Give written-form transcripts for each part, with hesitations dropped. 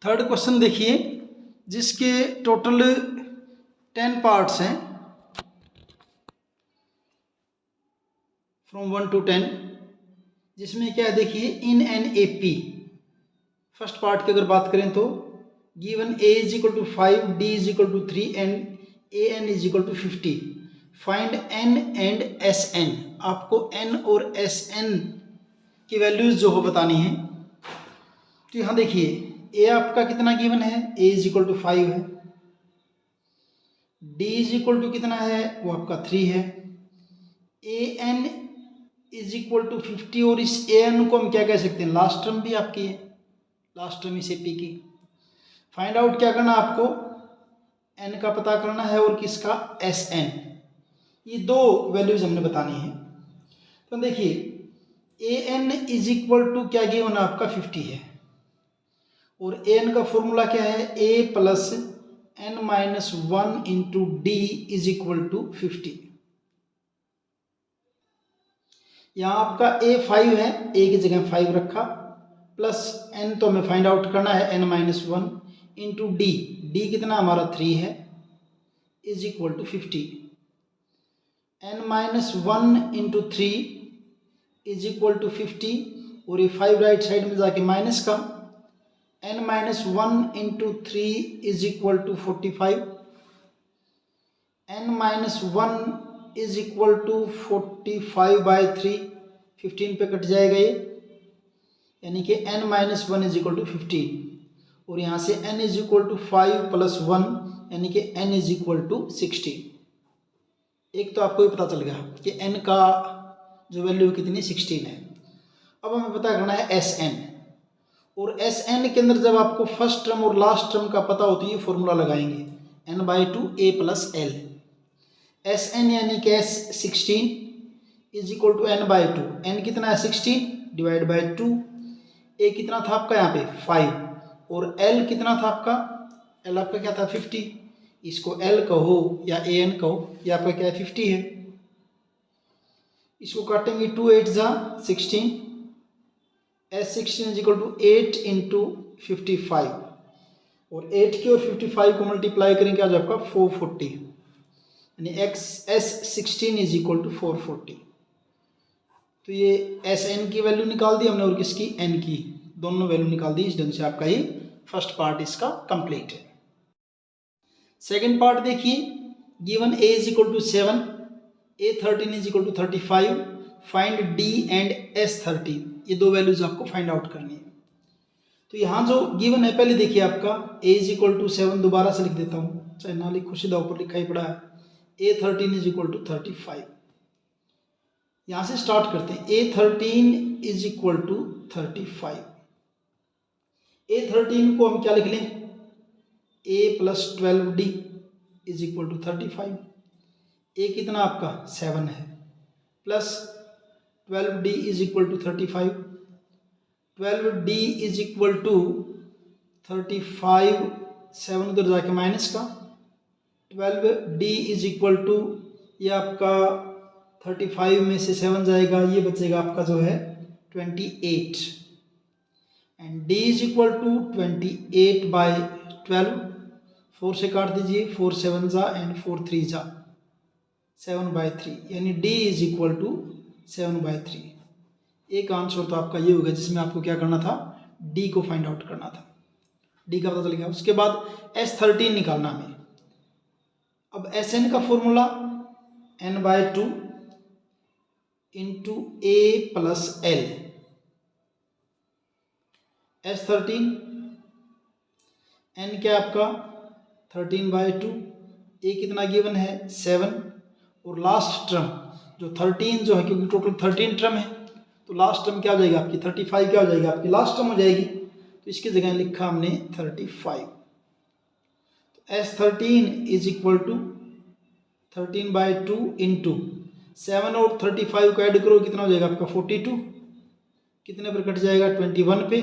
Third question देखिए, जिसके total 10 parts हैं फ्रॉम 1 to 10, जिसमें क्या है देखिए, in an A P. First part की अगर बात करें तो given A is equal to 5, D is equal to 3 and A N is equal to 50। Find N and S N. आपको एन और एस एन की वैल्यूज जो हो बतानी है। तो यहाँ देखिए, ए आपका कितना गिवन है, ए इज इक्वल टू 5 है, डी इज इक्वल टू कितना है, वो आपका 3 है, ए एन इज इक्वल टू 50, और इस ए एन को हम क्या कह सकते हैं, लास्ट टर्म भी आपकी है, लास्ट टर्म इस ए पी की। फाइंड आउट क्या करना आपको, एन का पता करना है और किसका, एस एन। ये दो वैल्यूज हमने बतानी है। तो देखिए, A N is equal to क्या गिवन आपका 50 है, और ए एन का फॉर्मूला क्या है, A plus N minus 1 into D is equal to 50। यहाँ आपका ए 5 है, ए की जगह 5 रखा, प्लस एन तो हमें फाइंड आउट करना है N minus 1 into D, D कितना हमारा 3 है, is equal to 50। N minus 1 into 3 is equal to 50, और ये 5 राइट साइड में जाके माइनस का, N minus 1 into 3 is equal to 45, N minus 1 is equal to 45/3, 15 पे कट जाएगा ये, यानी कि N minus 1 is equal to 15, और यहाँ से N is equal to 5 plus 1, यानी कि एन इज इक्वल टू 16। एक तो आपको ये पता चल गया कि एन का जो वैल्यू कितनी, 16 है। अब हमें पता करना है एस एन, और एस एन के अंदर जब आपको फर्स्ट टर्म और लास्ट टर्म का पता हो तो ये फॉर्मूला लगाएंगे, n/2 a plus L. S N यानी कि S 16 is equal to n/2, N कितना है 16 डिवाइड बाई 2, ए कितना था आपका यहाँ पे 5, और एल कितना था आपका, एल आपका क्या था 50, इसको एल कहो या ए एन कहो, ये आपका क्या है 50 है। इसको काटेंगे 2 8 जा 16, S 16 is equal to 8 into 55, और 8 की और 55 को मल्टीप्लाई करेंगे आज आपका 440, यानी X S 16 is equal to 440। तो ये एस एन की वैल्यू निकाल दी हमने और किसकी, एन की, दोनों वैल्यू निकाल दी। इस ढंग से आपका ये फर्स्ट पार्ट इसका कंप्लीट है। सेकंड पार्ट देखिए, given A is equal to 7, A 13 is equal to 35, find D and S 13। ये दो वैल्यूज आपको फाइंड आउट करनी है। तो यहाँ जो गिवन है, पहले देखिए आपका ए इज इक्वल टू 7, दोबारा से लिख देता हूँ, चाहे ना लिखो, सीधा ऊपर लिखा ही पड़ा है, ए 13 इज इक्वल टू 35। यहाँ से स्टार्ट करते हैं, A 13 is equal to 35। A 13 को हम क्या लिख लें, A plus 12d is equal to 35। A कितना आपका 7 है, plus 12d is equal to 35, 12d is equal to 35, 7 उधर जाके माइनस का, 12d इज इक्वल टू, ये आपका 35 में से 7 जाएगा, ये बचेगा आपका जो है 28, and d is equal to 28/12, 4 से काट दीजिए, 4 7 जा एंड 4 3 जा, 7/3, यानी d इज इक्वल टू 7/3। एक आंसर तो आपका ये होगा जिसमें आपको क्या करना था, d को फाइंड आउट करना था, d का पता चल गया। उसके बाद S13 निकालना हमें। अब Sn का formula n/2 into a plus L, S13 n क्या आपका 13/2, a कितना गिवन है 7, और लास्ट टर्म जो 13 जो है, क्योंकि टोटल 13 टर्म है, तो लास्ट टर्म क्या हो जाएगी आपकी 35, क्या हो जाएगी आपकी लास्ट टर्म हो जाएगी, तो इसकी जगह लिखा हमने 35। तो S13 is equal to 13/2 into 7 और 35 को ऐड करो, कितना हो जाएगा आपका 42, कितने पर कट जाएगा 21 पे।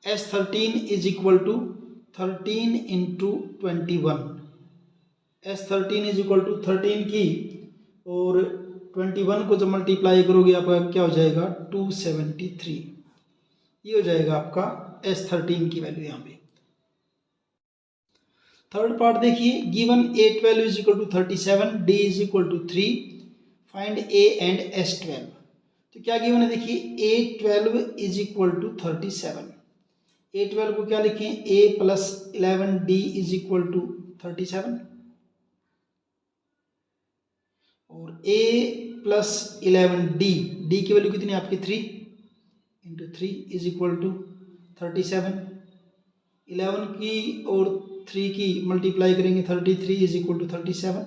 S13 is equal to 13 into 21, S13 is equal to 13 की और 21 को जब मल्टीप्लाई करोगे आपका क्या हो जाएगा 273, ये हो जाएगा आपका S13 की वैल्यू यहाँ पे। थर्ड पार्ट देखिए, given A12 is equal to 37, D is equal to 3, find A and S12। तो क्या गिवन है देखिए, A12 is equal to 37। A12 को क्या लिखें, A plus 11D is equal to 37, और A प्लस 11D, D की वैल्यू कितनी है आपकी 3 इंटू 3 इज इक्वल टू 37। 11 की और 3 की मल्टीप्लाई करेंगे 33 is equal to 37,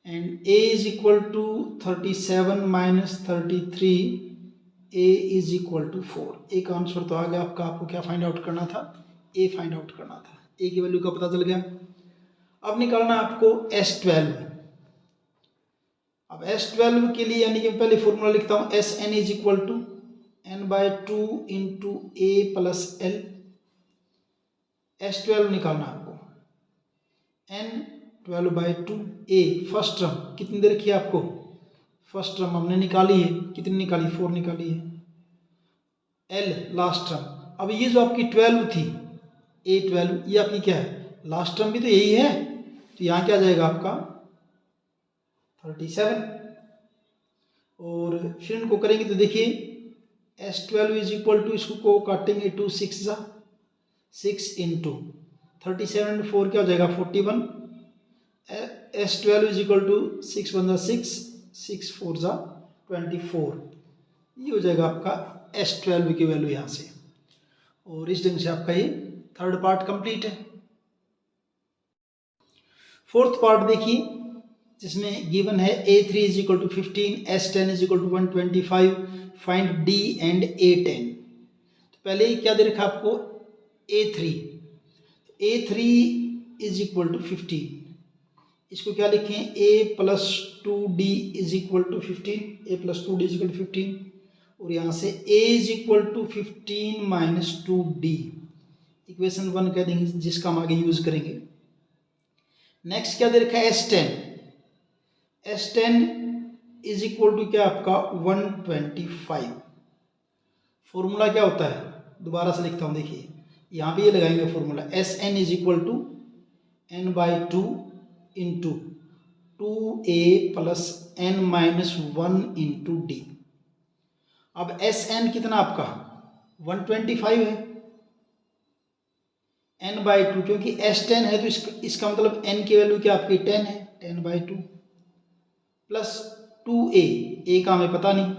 and A is equal to 37 minus 33, A is equal to 4। एक आंसर तो आ गया आपका। आपको क्या फाइंड आउट करना था, A फाइंड आउट करना था। A की वैल्यू का पता चल गया। अब निकालना आपको S12। अब S12 के लिए यानी कि पहले फॉर्मूला लिखता हूँ, Sn is equal to n/2 into A plus L। S12 निकालना आपको, n12/2 A फर्स्ट टर्म कितनी दे रखी है आपको, फर्स्ट टर्म हमने निकाली है, कितनी निकाली 4 निकाली है, L लास्ट टर्म। अब ये जो आपकी 12 थी A12, ये आपकी क्या है, लास्ट टर्म भी तो यही है, तो यहाँ क्या जाएगा आपका 37। और फिर इनको करेंगे तो देखिए S12 इज इक्वल टू, इसको को काटेंगे 2 6 जा 6 इंटू 37 इंटू 4 क्या हो जाएगा 41। S12 इज इक्वल टू 6 1 जा 6, 6 4 जा 24, ये हो जाएगा आपका S12 की वैल्यू यहाँ से। और इस ढंग से आपका ये थर्ड पार्ट कंप्लीट है। फोर्थ पार्ट देखिए, जिसमें गिवन है A3 is equal to 15, S10 is equal to 125, find D and A10। तो पहले ही क्या दे रखा आपको, A3, A3 is equal to 15, इसको क्या लिखें, A plus 2D is equal to 15, A plus 2D is equal to 15, और यहाँ से A is equal to 15 minus 2D, equation 1 कह देंगे, जिसका हम आगे यूज करेंगे। नेक्स्ट क्या दे रखा है S10, S10 is equal to क्या आपका 125। फॉर्मूला क्या होता है, दोबारा से लिखता हूँ, देखिए यहाँ भी ये लगाएंगे formula, Sn is equal to n/2 into 2A plus n minus 1 into D। अब Sn कितना आपका 125 है, n/2, क्योंकि S10 है तो इसका मतलब n की वैल्यू क्या आपकी 10 है, 10/2 प्लस 2A, A का हमें पता नहीं,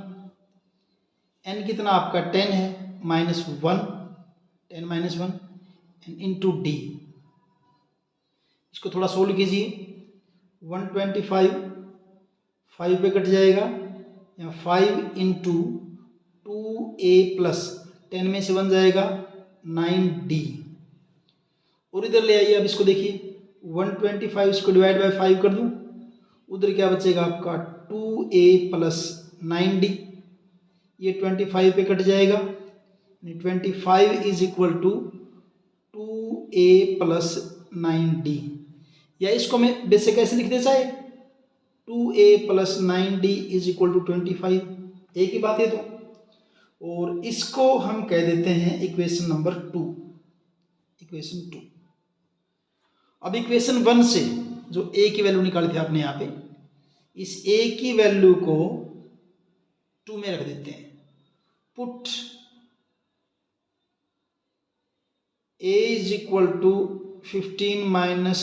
n कितना आपका 10 है, minus 1, 10 minus 1, and into D। इसको थोड़ा सोल्व कीजिए, 125 5 पे कट जाएगा, या 5 इंटू 2A प्लस 10 में से 1 जाएगा 9D, और इधर ले आइए। अब इसको देखिए 125, इसको डिवाइड बाय 5 कर दूं, उधर क्या बचेगा आपका 2A प्लस 9D, ये 25 पे कट जाएगा, 25 is equal to 2A plus 9D, या इसको मैं वैसे कैसे लिख दे चाहे 2A plus 9D is equal to 25, एक ही बात है तो। और इसको हम कह देते हैं इक्वेशन नंबर 2, इक्वेशन 2। अब इक्वेशन 1 से जो A की वैल्यू निकाली थी आपने यहाँ पे, इस A की वैल्यू को 2 में रख देते हैं, put A is equal to 15 minus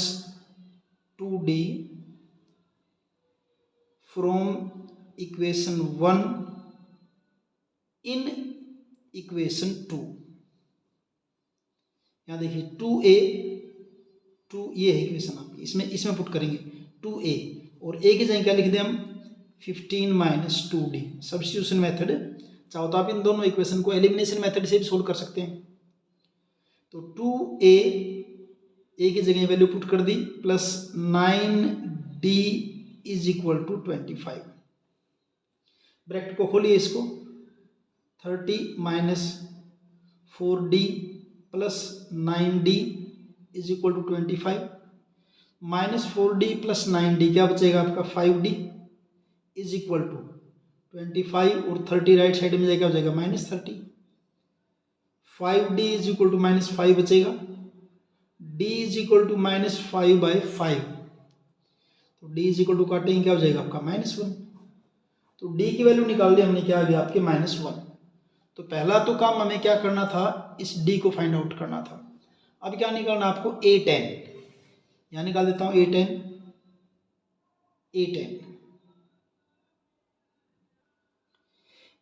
2D from equation 1 in equation 2। यहाँ देखिए 2A, 2 ये है इक्वेशन आपकी, इसमें पुट करेंगे 2A, और A की जगह क्या लिख दें हम 15 माइनस 2D, सब्स्टिट्यूशन मेथड। चाहो तो आप इन दोनों इक्वेशन को एलिमिनेशन मेथड से भी सोल्व कर सकते हैं। तो 2A, A की जगह वैल्यू पुट कर दी, plus 9D is equal to 25, bracket को खोलिए, इसको 30 minus 4D plus 9D is equal to 25, minus 4D plus 9D क्या बचेगा आपका 5D इज इक्वल टू 25, और 30 राइट साइड में जाएगा, हो जाएगा minus 30, 5D is equal to minus 5 बचेगा, डी इज इक्वल टू -5/5, तो डी इज इक्वल टू काटेंगे क्या हो जाएगा आपका -1। तो डी की वैल्यू निकाल ली हमने, क्या आ गया आपके -1। तो पहला तो काम हमें क्या करना था, इस डी को फाइंड आउट करना था। अब क्या निकालना आपको, A10, यहाँ निकाल देता हूँ A10।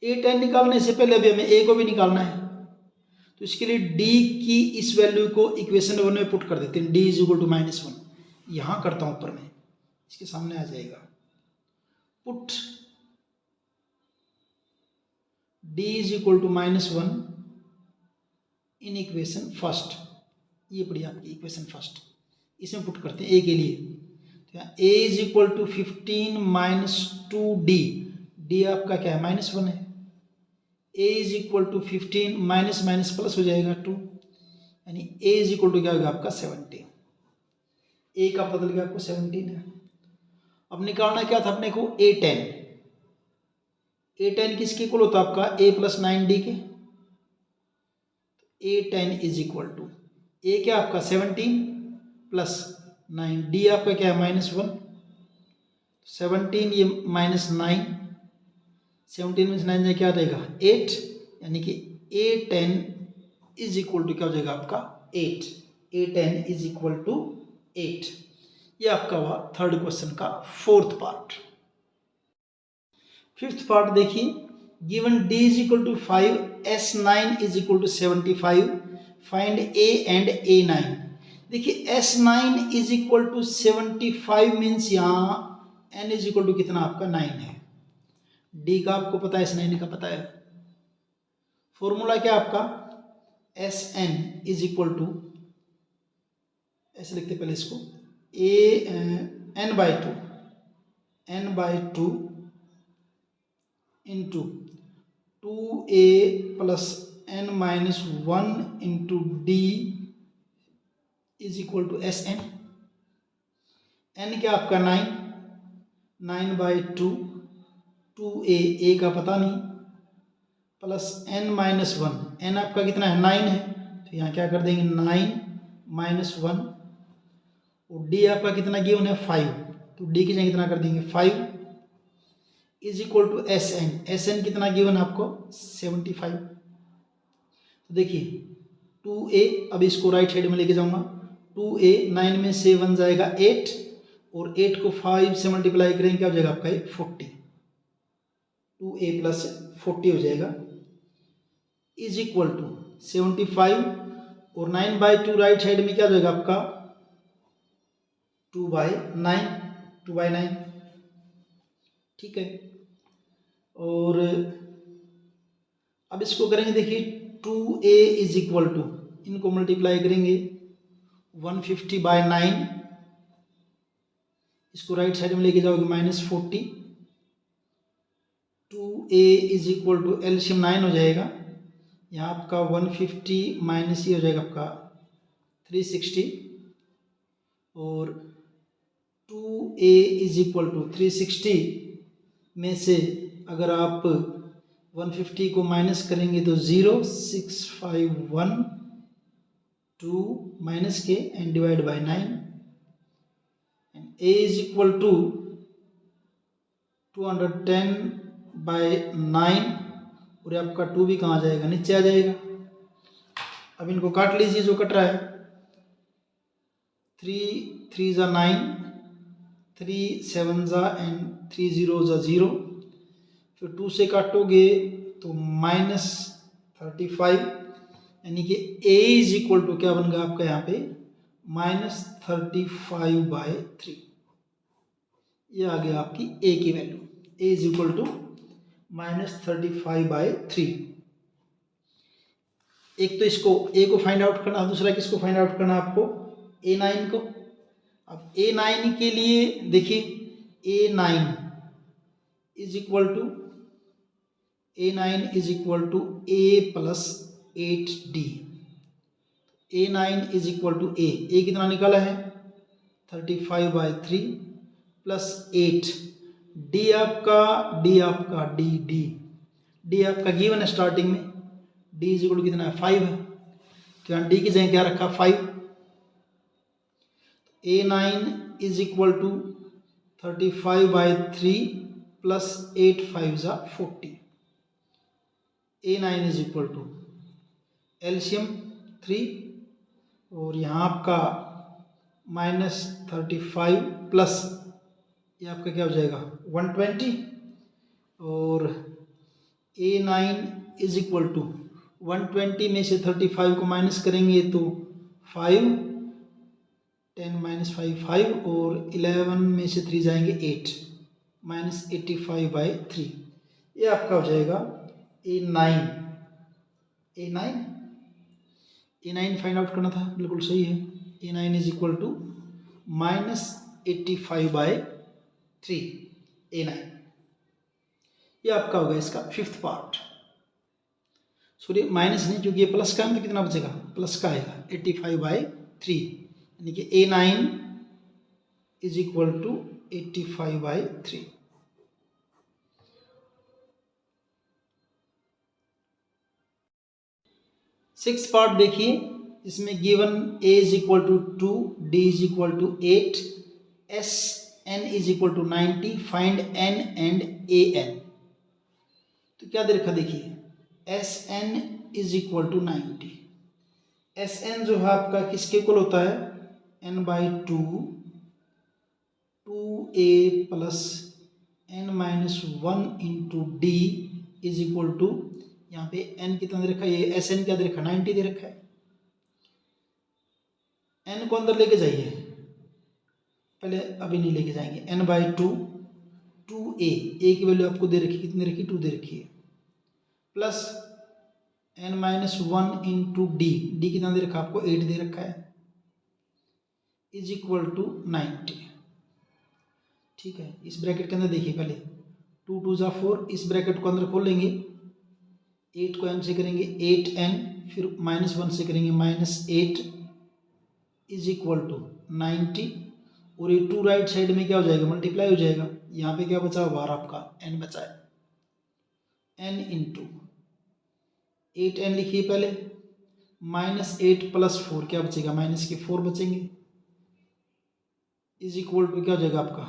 A10 निकालने से पहले अभी हमें A को भी निकालना है, तो इसके लिए D की इस वैल्यू को इक्वेशन 1 में पुट कर देते हैं। D इज इक्वल टू -1, यहाँ करता हूँ ऊपर में, इसके सामने आ जाएगा। Put D is equal to -1 in equation first, ये पड़ी आपकी इक्वेशन फर्स्ट, इसमें पुट करते हैं A के लिए। तो यहाँ A is equal to 15 - 2D, D आपका क्या है -1 है। A is equal to 15 minus plus हो जाएगा 2, यानी A इज इक्वल टू क्या होगा आपका 17। A का बदल गया आपको 17 है। अब निकालना क्या था अपने को, A10। A10 किसके इक्वल होता है आपका, A + 9D के। A10 is equal to A क्या आपका 17 + 9, D आपका क्या है -1, 17 ये -9, 17 में 9 में क्या रहेगा 8, यानी कि A10 इज इक्वल टू क्या हो जाएगा आपका 8। A10 is equal to 8। ये आपका हुआ थर्ड क्वेश्चन का फोर्थ पार्ट। फिफ्थ पार्ट देखिए, given D is equal to 5, S9 is equal to 75, find A and A9। देखिए S9 is equal to 75 means यहाँ N इज इक्वल टू कितना आपका 9 है। D का आपको पता है, S9 का पता है। फॉर्मूला क्या आपका, Sn इज इक्वल टू, ऐसे लिखते पहले इसको, n/2 into 2a + n-1 into D is equal to Sn। n क्या आपका 9, 9/2, 2a का पता नहीं, प्लस n-1, n आपका कितना है 9 है, तो यहाँ क्या कर देंगे 9 - 1, और D आपका कितना गिवन है 5, तो D की जगह कितना कर देंगे 5 इज इक्वल टू Sn कितना गिवन आपको 75। तो देखिए 2a, अब इसको राइट साइड में लेके जाऊंगा, 2a 9 में 7 जाएगा 8, और 8 को 5 से मल्टीप्लाई करेंगे क्या हो जाएगा आपका 40, 2a + 40 हो जाएगा, इज इक्वल टू 75, और 9/2 राइट साइड में क्या हो जाएगा आपका 2/9, ठीक है। और अब इसको करेंगे, देखिए 2a इज इक्वल टू, इनको मल्टीप्लाई करेंगे 150/9, इसको राइट साइड में लेके जाओगे -40, 2a is equal to LCM 9 हो जाएगा, यहाँ आपका 150 माइनस ये हो जाएगा आपका 360, और 2a इज इक्वल टू 360 में से अगर आप 150 को माइनस करेंगे तो 0, 651 2 माइनस के and divide by 9, and a is equal to 210/9, और आपका 2 भी कहाँ जाएगा, नीचे आ जाएगा। अब इनको काट लीजिए जो कट रहा है, 3 3 = 9, 3 7 एंड 3 0 0, फिर 2 से काटोगे तो -35, यानी कि a इज इक्वल टू क्या बन गया आपका यहाँ पे -35/3। ये आ गया आपकी a की वैल्यू, a इज इक्वल टू -35/3। एक तो इसको a को फाइंड आउट करना, दूसरा किसको फाइंड आउट करना आपको A9 को। अब A9 के लिए देखिए A9 is equal to A + 8D, A9 is equal to A कितना निकाला है 35/3 + 8, D आपका D आपका गिवन है स्टार्टिंग में, D इज इक्वल टू कितना है 5 है, तो यहाँ D की जगह क्या रखा 5, A9 is equal to 35/3 plus 8 5 ज़ा 40। A9 is equal to LCM 3 और यहाँ आपका -35 प्लस ये आपका क्या हो जाएगा 120 और A9 इज इक्वल टू 120 में से 35 को माइनस करेंगे तो 5, 10 - 5 5 और 11 में से 3 जाएंगे 8 -85/3। ये आपका हो जाएगा A9। A9 फाइंड आउट करना था, बिल्कुल सही है। A9 is equal to -85/3 A9। ये आपका होगा इसका 5th पार्ट। सॉरी माइनस नहीं, क्योंकि ये प्लस का है तो कितना बचेगा, प्लस का आएगा 85/3, यानी कि A9 is equal to 85/3। Six part देखिए, इसमें given A is equal to 2, D is equal to 8, SN is equal to 90, find N and AN। तो क्या दे रखा देखिए, SN is equal to 90। SN जो है आपका किसके इक्वल होता है, n/2 2a plus n-1 into D is equal to, यहाँ पे n कितना दे रखा है, ये SN क्या दे रखा है 90 दे रखा है। n को अंदर लेके जाइए, पहले अभी नहीं लेके जाएंगे। n/2 2a, a की वैल्यू आपको दे रखी, कितनी रखी 2 दे रखी है, प्लस n-1 इंटू D कितना दे रखा आपको 8 दे रखा है, इज इक्वल टू 90। ठीक है, इस ब्रैकेट के अंदर देखिए, पहले 2 2 ज़ा 4, इस ब्रैकेट को अंदर खोल लेंगे, 8 को n से करेंगे 8n, फिर -1 से करेंगे -8 इज इक्वल टू 90, और ये 2 राइट साइड में क्या हो जाएगा, मल्टीप्लाई हो जाएगा। यहाँ पे क्या बचा बाहर आपका n बचा है, n इंटू 8n लिखिए पहले, -8 प्लस 4 क्या बचेगा, माइनस के 4 बचेंगे, इज इक्वल टू क्या हो जाएगा आपका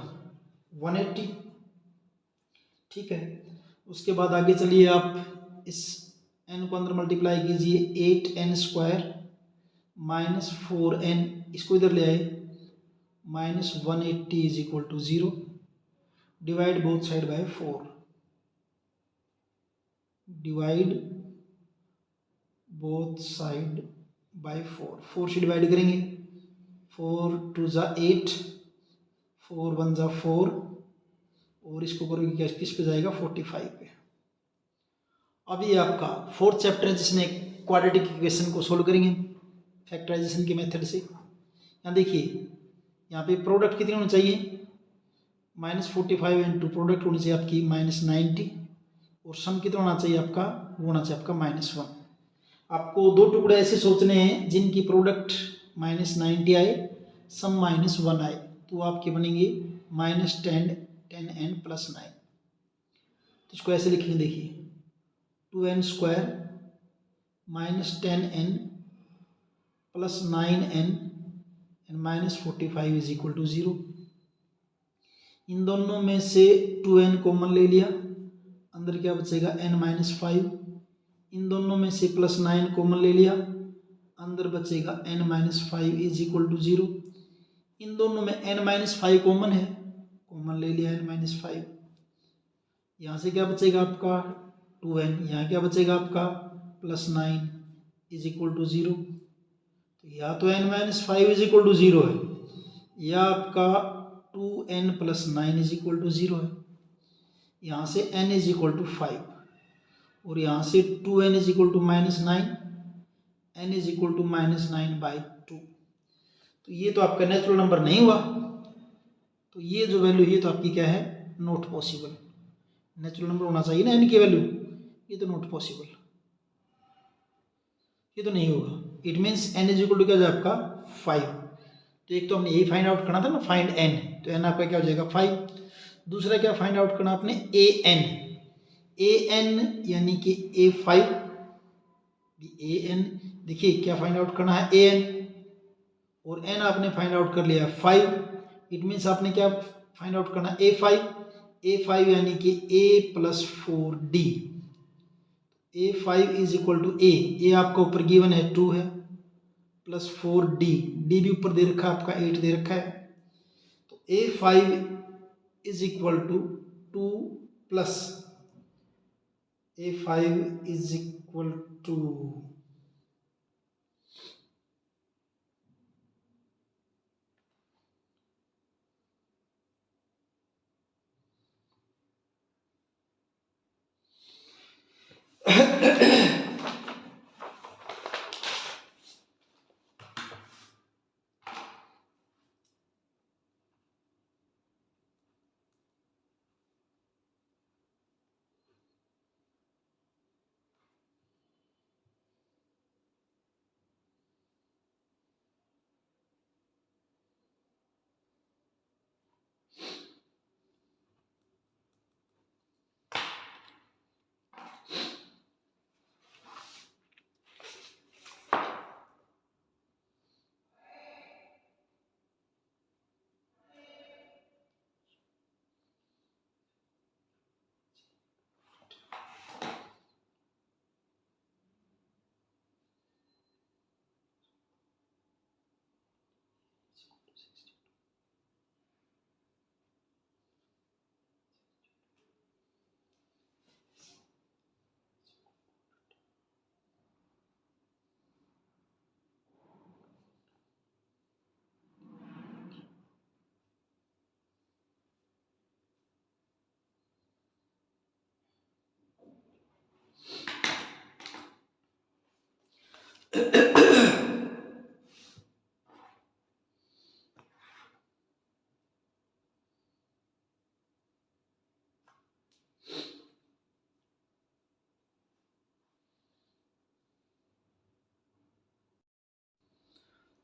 180। ठीक है, उसके बाद आगे चलिए, आप इस n को अंदर मल्टीप्लाई कीजिए, 8n² -4n, इसको इधर ले आए, -180 is equal to 0, divide both side by 4, divide both side by 4, 4 से डिवाइड करेंगे, 4 2 ज़ा 8, 4 1 ज़ा 4, और इसको करोगे क्या, किस पे जाएगा 45 पे। अब ये आपका 4th चैप्टर है, जिसमें क्वाड्रेटिक इक्वेशन को सोल्व करेंगे फैक्टराइजेशन के मेथड से। यहाँ देखिए, यहाँ पे प्रोडक्ट कितनी होनी चाहिए, -45 इंटू प्रोडक्ट होनी चाहिए आपकी -90, और सम कितना होना चाहिए आपका, वो होना चाहिए आपका -1। आपको 2 टुकड़े ऐसे सोचने हैं जिनकी प्रोडक्ट -90 आए, सम -1 आए, तो आपके बनेंगे -10 10n + 9। तो इसको ऐसे लिखेंगे, देखिए 2n² -10n + 9n and -45 is equal to 0। इन दोनों में से 2n कॉमन ले लिया, अंदर क्या बचेगा n-5, इन दोनों में से +9 कॉमन ले लिया, अंदर बचेगा n-5 इज इक्वल टू 0। इन दोनों में n-5 कॉमन है, कॉमन ले लिया n-5, यहाँ से क्या बचेगा आपका 2n, यहाँ क्या बचेगा आपका +9 इज इक्वल टू 0। तो या तो n-5 इज इक्वल टू 0 है, या आपका 2n + 9 इज इक्वल टू 0 है। यहाँ से n इज इक्वल टू 5, और यहाँ से 2n is equal to -9, n is equal to -9/2। तो ये तो आपका नेचुरल नंबर नहीं हुआ, तो ये जो वैल्यू है तो आपकी क्या है, नॉट पॉसिबल। नेचुरल नंबर होना चाहिए ना n की वैल्यू, ये तो नॉट पॉसिबल, ये तो नहीं होगा। It means n is equal to क्या हो जाएगा आपका 5। तो एक तो हमने यही फाइंड आउट करना था ना, फाइंड n, तो n आपका क्या हो जाएगा 5। दूसरा क्या फाइंड आउट करना आपने, an यानी कि A5, an देखिए क्या फाइंड आउट करना है, an और n आपने फाइंड आउट कर लिया 5। इट मीन्स आपने क्या फाइंड आउट करना, a5 यानी कि a plus 4d। a5 is equal to A आपका ऊपर गिवन है 2 है, प्लस 4d, d भी ऊपर दे रखा है आपका 8 दे रखा है। तो a5 is equal to 2 plus a5 is equal to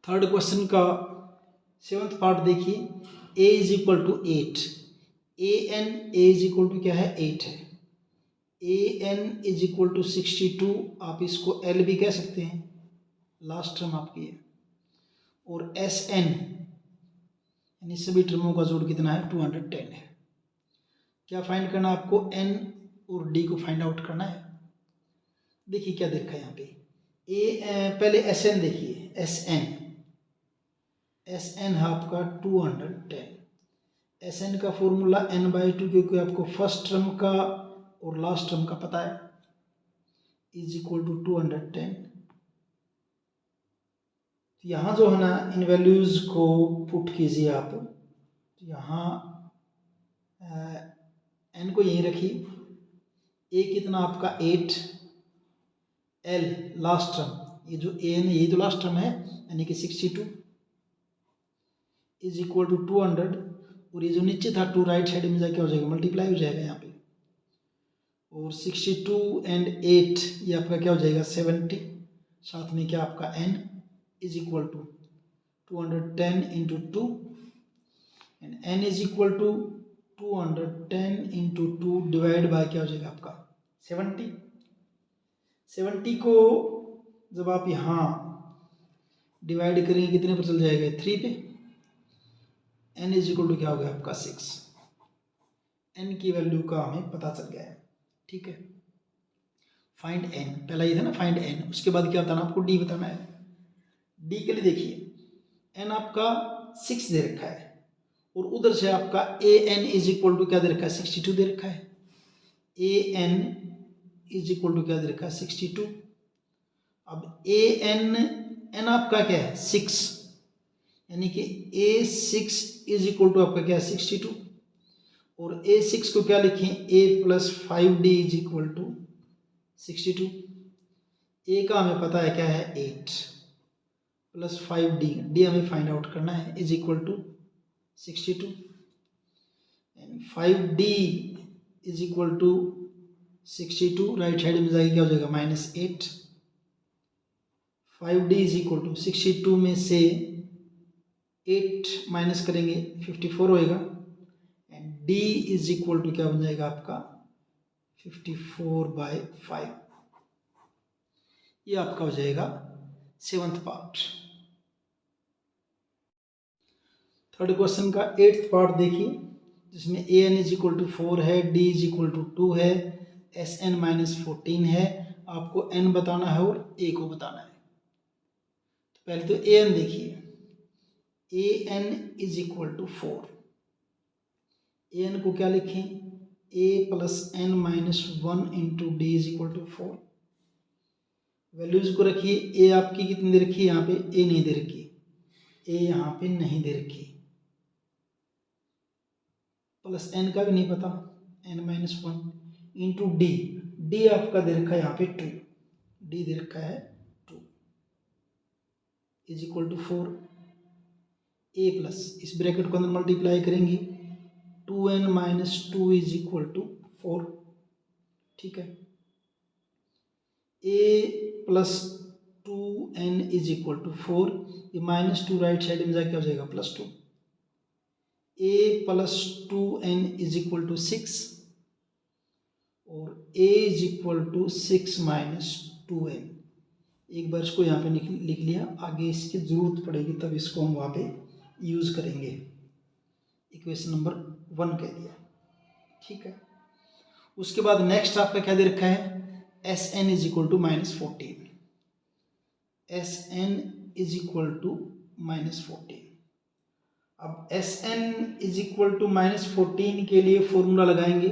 third question का 7th पार्ट देखिए। a is equal to 8, a is equal to क्या है 8 है, an इज इक्वल टू 62, आप इसको l भी कह सकते हैं, लास्ट टर्म आपकी है। और sn यानी सभी टर्मों का जोड़ कितना है 210 है। क्या फाइंड करना आपको, n और d को फाइंड आउट करना है। देखिए क्या देखा है यहाँ पे, पहले sn देखिए, sn है आपका 210। sn का फॉर्मूला n/2, क्योंकि आपको फर्स्ट टर्म का और लास्ट टर्म का पता है, इज इक्वल टू 210। यहाँ जो है ना, इन वैल्यूज को पुट कीजिए आप। यहाँ n को यहीं रखिए, a कितना आपका 8, l लास्ट टर्म, ये जो a है यही तो लास्ट टर्म है, यानी कि 62 इज इक्वल टू 200, और ये जो नीचे था 2 राइट साइड में जाके हो जाएगा, मल्टीप्लाई हो जाएगा यहाँ पे। और 62 एंड 8 ये आपका क्या हो जाएगा 70, साथ में क्या आपका n is equal to 210 into 2, and n is equal to 210 into 2 divide by क्या हो जाएगा आपका 70। 70 को जब आप यहाँ डिवाइड करेंगे कितने पर चल जाएगा 3 पे, n इज इक्वल टू क्या हो गया आपका 6। n की वैल्यू का हमें पता चल गया है, ठीक है। फाइंड n, पहला ये था ना फाइंड n, उसके बाद क्या बताना आपको, d बताना है। d के लिए देखिए n आपका 6 दे रखा है, और उधर से आपका an इज इक्वल टू क्या दे रखा है 62 दे रखा है। an इज इक्वल टू क्या दे रखा है 62। अब n आपका क्या है 6, यानी कि a6 इज इक्वल टू आपका क्या है 62, और a6 को क्या लिखें a plus 5d is equal to 62। a का हमें पता है क्या है 8 प्लस 5d हमें फाइंड आउट करना है, is equal to 62, and 5d is equal to 62, right side में जाएगा क्या हो जाएगा -8। 5d इज इक्वल टू 62 में से 8 माइनस करेंगे 54 होएगा, and d is equal to क्या बन जाएगा आपका 54/5। ये आपका हो जाएगा 7th पार्ट। थर्ड क्वेश्चन का 8th पार्ट देखिए, जिसमें ए एन इज इक्वल टू 4 है, डी इज इक्वल टू 2 है, एस एन माइनस 14 है। आपको एन बताना है और ए को बताना है। तो पहले तो ए एन देखिए, A N is equal to 4। A N को क्या लिखें, A plus N minus 1 into D is equal to 4। Values को रखिए, ए आपकी कितनी दे रखी है, यहाँ पे ए नहीं दे रखी, ए यहाँ पे नहीं दे रखी, प्लस एन का भी नहीं पता, N minus 1 into D, D आपका दे रखा है यहाँ पे 2, डी दे रखा है 2 is equal to 4। A plus इस ब्रैकेट को अंदर मल्टीप्लाई करेंगे, 2n minus 2 is equal to 4। ठीक है, A plus 2n is equal to 4, ये माइनस 2 राइट साइड में जाके क्या हो जाएगा, plus 2। A plus 2n is equal to 6 और A is equal to 6 minus 2n। एक बार इसको यहाँ पे लिख लिया, आगे इसकी जरूरत पड़ेगी तब इसको हम वहाँ पे यूज़ करेंगे। इक्वेशन नंबर 1 कह दिया। ठीक है, उसके बाद नेक्स्ट आपका क्या दे रखा है, S N is equal to minus 14। S N is equal to minus 14। अब S N is equal to minus 14 के लिए फॉर्मूला लगाएंगे,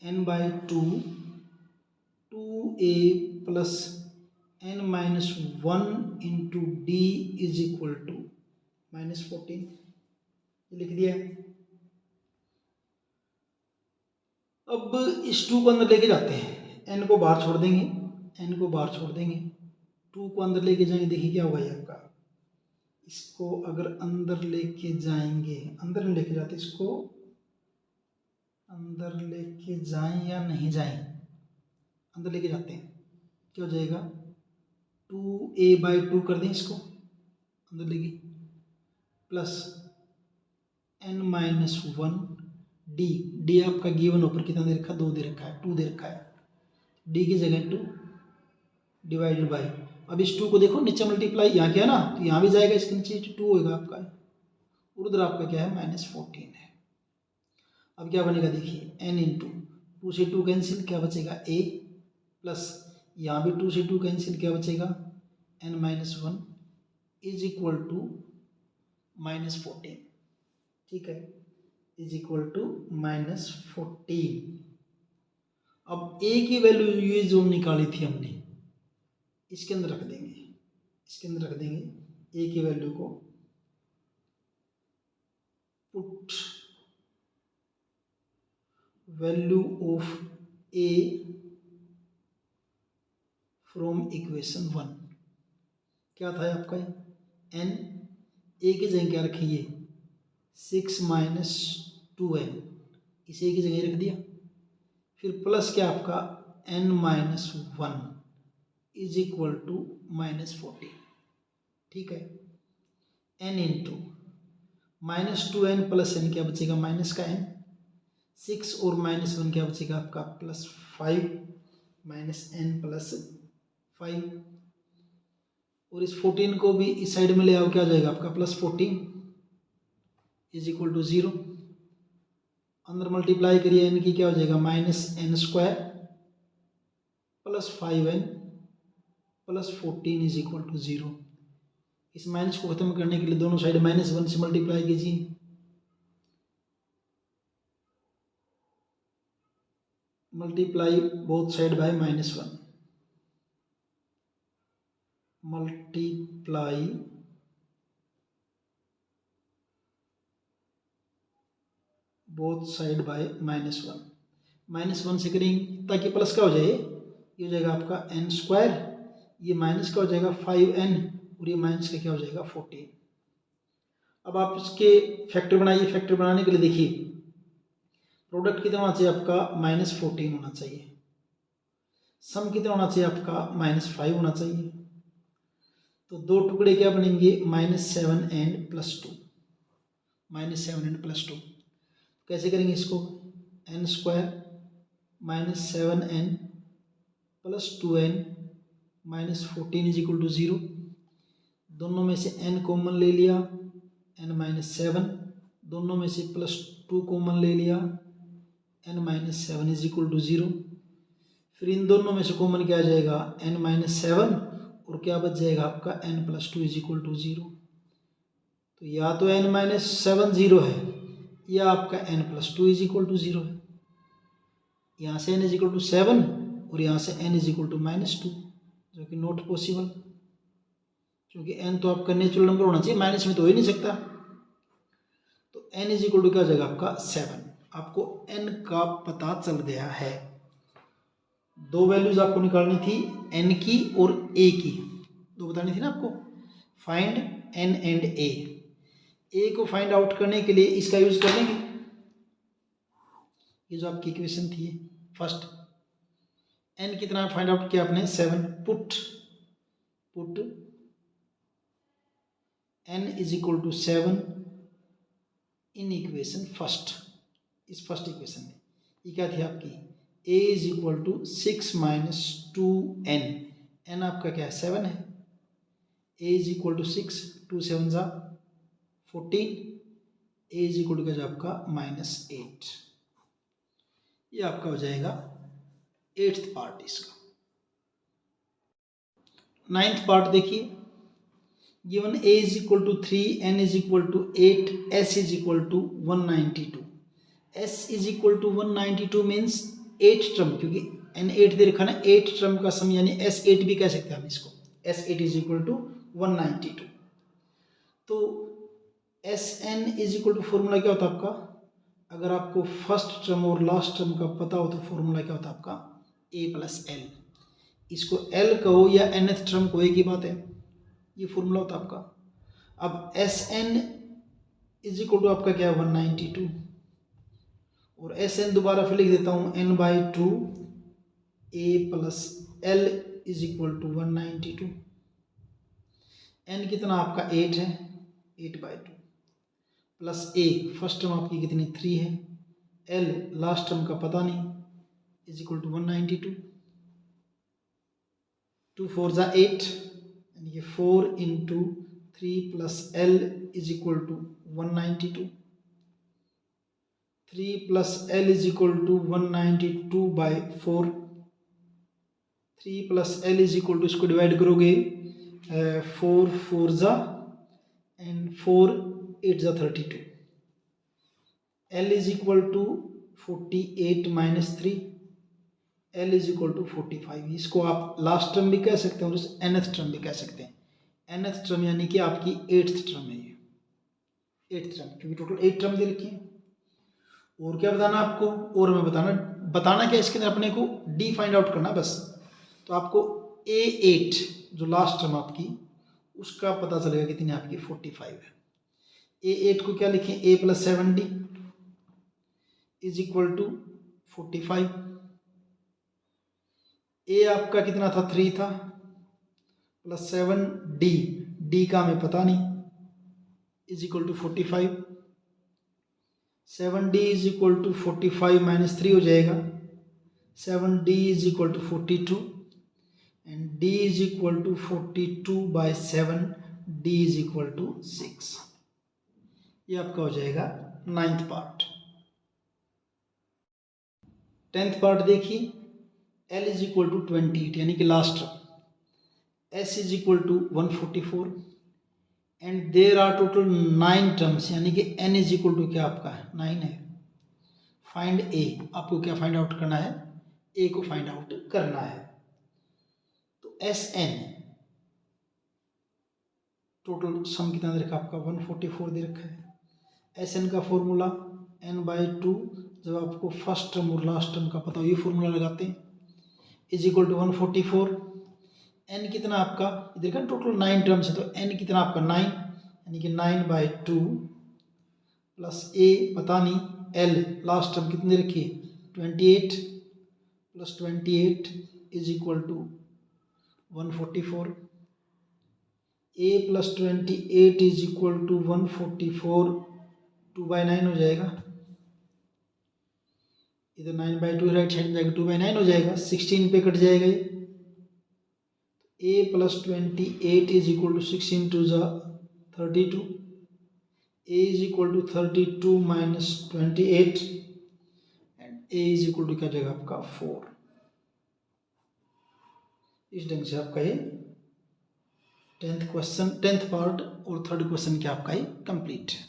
n by 2 2a plus n minus 1 into D is equal to minus 14, लिख दिया। अब इस 2 को अंदर लेके जाते हैं, n को बाहर छोड़ देंगे, n को बाहर छोड़ देंगे, 2 को अंदर लेके जाएंगे, देखिए क्या होगा ये आपका। इसको अगर अंदर लेके जाएंगे, अंदर नहीं लेके जाते, इसको अंदर लेके जाएं या नहीं जाएं, अंदर लेके जाते हैं, क्या हो जाएगा, 2a बाई 2 कर दें इसको अंदर लेके, plus n minus 1 D, D आपका गिवन ऊपर कितना दे रखा है, 2 दे रखा है, 2 दे रखा है, डी की जगह 2 डिवाइडेड बाई, अब इस 2 को देखो नीचे मल्टीप्लाई यहाँ किया ना, तो यहाँ भी जाएगा, इसके नीचे 2 होगा आपका, और उधर आपका क्या है, माइनस 14 है। अब क्या बनेगा देखिए, n इंटू 2 से 2 कैंसिल, क्या बचेगा a, प्लस यहाँ भी 2 से 2 कैंसिल, क्या बचेगा n minus 1 is equal to minus 14। ठीक है, इज इक्वल टू माइनस 14। अब a की वैल्यू ये जो निकाली थी हमने, इसके अंदर रख देंगे, इसके अंदर रख देंगे a की वैल्यू को, put value of a from equation 1, क्या था आपका n, a की जगह क्या रखिए, 6 माइनस 2n, इसे की जगह रख दिया, फिर प्लस क्या आपका n minus 1 is equal to minus 14। ठीक है, n into minus 2n plus n, क्या बचेगा माइनस का n, 6 और माइनस 1 क्या बचेगा आपका प्लस 5 माइनस n प्लस 5, और इस 14 को भी इस साइड में ले आओ, क्या हो जाएगा आपका प्लस 14 इज इक्वल टू 0, अंदर मल्टीप्लाई करिए n की, क्या हो जाएगा minus n square plus 5n plus 14 is equal to 0। इस माइनस को खत्म करने के लिए दोनों साइड माइनस 1 से मल्टीप्लाई कीजिए, multiply both side bye minus 1, multiply both side bye minus 1, minus 1 से करेंगे ताकि प्लस क्या हो जाए, ये हो जाएगा आपका n स्क्वायर, ये माइनस का हो जाएगा 5n, और ये माइनस का क्या हो जाएगा 14। अब आप इसके फैक्टर बनाइए, फैक्टर बनाने के लिए देखिए प्रोडक्ट कितना होना चाहिए आपका, माइनस 14 होना चाहिए, सम कितना होना चाहिए आपका, माइनस 5 होना चाहिए, तो दो टुकड़े क्या बनेंगे, minus 7 and plus 2, minus 7 and plus 2। कैसे करेंगे इसको, n square minus 7n plus 2n minus 14 is equal to 0, दोनों में से n कॉमन ले लिया, n-7, दोनों में से +2 कॉमन ले लिया, n-7 इज इक्वल टू 0। फिर इन दोनों में से कॉमन क्या आ जाएगा, n-7, और क्या बच जाएगा आपका n+2 इज इक्वल टू 0। तो या तो n-7 0 है या आपका n+2 इज इक्वल टू 0 है। यहाँ से n इज इक्वल टू 7 और यहाँ से n इज इक्वल टू -2, जो कि नॉट पॉसिबल, क्योंकि n तो आपका नेचुरल नंबर होना चाहिए, माइनस में तो हो ही नहीं सकता। तो n इज इक्वल टू क्या हो जाएगा आपका 7। आपको n का पता चल गया है। दो वैल्यूज आपको निकालनी थी, n की और a की, दो बतानी थी ना आपको। फाइंड n एंड a को फाइंड आउट करने के लिए इसका यूज कर लेंगे। ये जो आपकी इक्वेशन थी फर्स्ट, n कितना फाइंड आउट किया आपने 7। Put n is equal to 7 in equation first. इस फर्स्ट इक्वेशन में ये क्या थी आपकी, a is equal to 6 - 2n, n आपका क्या है 7 है, a इज इक्वल टू 6, 2 7 जा 14, a इज इक्वल टू क्या आपका -8। ये आपका हो जाएगा 8th पार्ट इसका। 9th पार्ट देखिए, given a is equal to 3, n is equal to 8, s is equal to 192। s is equal to 192 means 8 term, क्योंकि n 8 दे रखा ना, 8 टर्म का सम, यानी s8 भी कह सकते हैं हम इसको। s8 is equal to 192। तो sn is equal to formula क्या होता है आपका, अगर आपको फर्स्ट टर्म और लास्ट टर्म का पता हो तो फॉर्मूला क्या होता है आपका a + l। इसको l कहो या nth टर्म को, एक ही बात है, ये फॉर्मूला होता है आपका। अब sn इज इक्वल टू आपका क्या है 192, और sn दोबारा फिर लिख देता हूँ n/2 a + l is equal to 192। n कितना आपका 8 है, 8/2 प्लस a फर्स्ट टर्म आपकी कितनी 3 है, l लास्ट टर्म का पता नहीं, इज इक्वल टू 192। 2 4 जा 8, यानी कि 4 × 3 + l is equal to 192। 3 + l is equal to 192/4। 3 + l is equal to, इसको डिवाइड करोगे 4 4 जा एंड 4 8 जा 32। l is equal to 48 - 3, l is equal to 45। इसको आप लास्ट टर्म भी कह सकते हैं और nth टर्म भी कह सकते हैं। nth टर्म यानी कि आपकी 8th टर्म है, ये 8th टर्म, क्योंकि टोटल 8 टर्म दे रखी है। और क्या बताना आपको, और मैं बताना क्या, इसके अंदर अपने को d फाइंड आउट करना बस। तो आपको a8 जो लास्ट टर्म आपकी, उसका पता चलेगा कितनी आपकी 45 है। a8 को क्या लिखें, a + 7d is equal to 45। a आपका कितना था 3 था, प्लस 7d का हमें पता नहीं, is equal to 45। 7d is equal to 45 - 3 हो जाएगा, 7d is equal to 42 and d is equal to 42/7, d is equal to 6। ये आपका हो जाएगा 9th पार्ट। 10th पार्ट देखिए, l इज इक्वल टू 28, यानी कि last term, s is equal to 144 and there are total 9 terms, यानी कि n is equal to क्या आपका 9 है। फाइंड a, आपको क्या फाइंड आउट करना है, a को फाइंड आउट करना है। तो sn टोटल सम कितना दे रखा आपका 144 दे रखा है। sn का फॉर्मूला n/2, जब आपको फर्स्ट टर्म और लास्ट टर्म का पता हो, ये फॉर्मूला लगाते हैं, इज इक्वल टू 144। n कितना आपका, इधर का टोटल 9 टर्म्स है, तो n कितना आपका 9, यानी कि 9/2 प्लस a पता नहीं, l लास्ट टर्म कितने रखी 28 plus 28 is equal to 144। a + 28 is equal to 144, 2/9 हो जाएगा, इधर 9/2 राइट साइड में जाएगा, 2/9 हो जाएगा, 16 पे कट जाएगा ये। a + 28 is equal to 16 × 2 = 32, a is equal to 32 minus 28 and a is equal to क्या जाएगा आपका 4। इस ढंग से आपका ये 10th पार्ट और 3rd क्वेश्चन क्या आपका ये कंप्लीट है।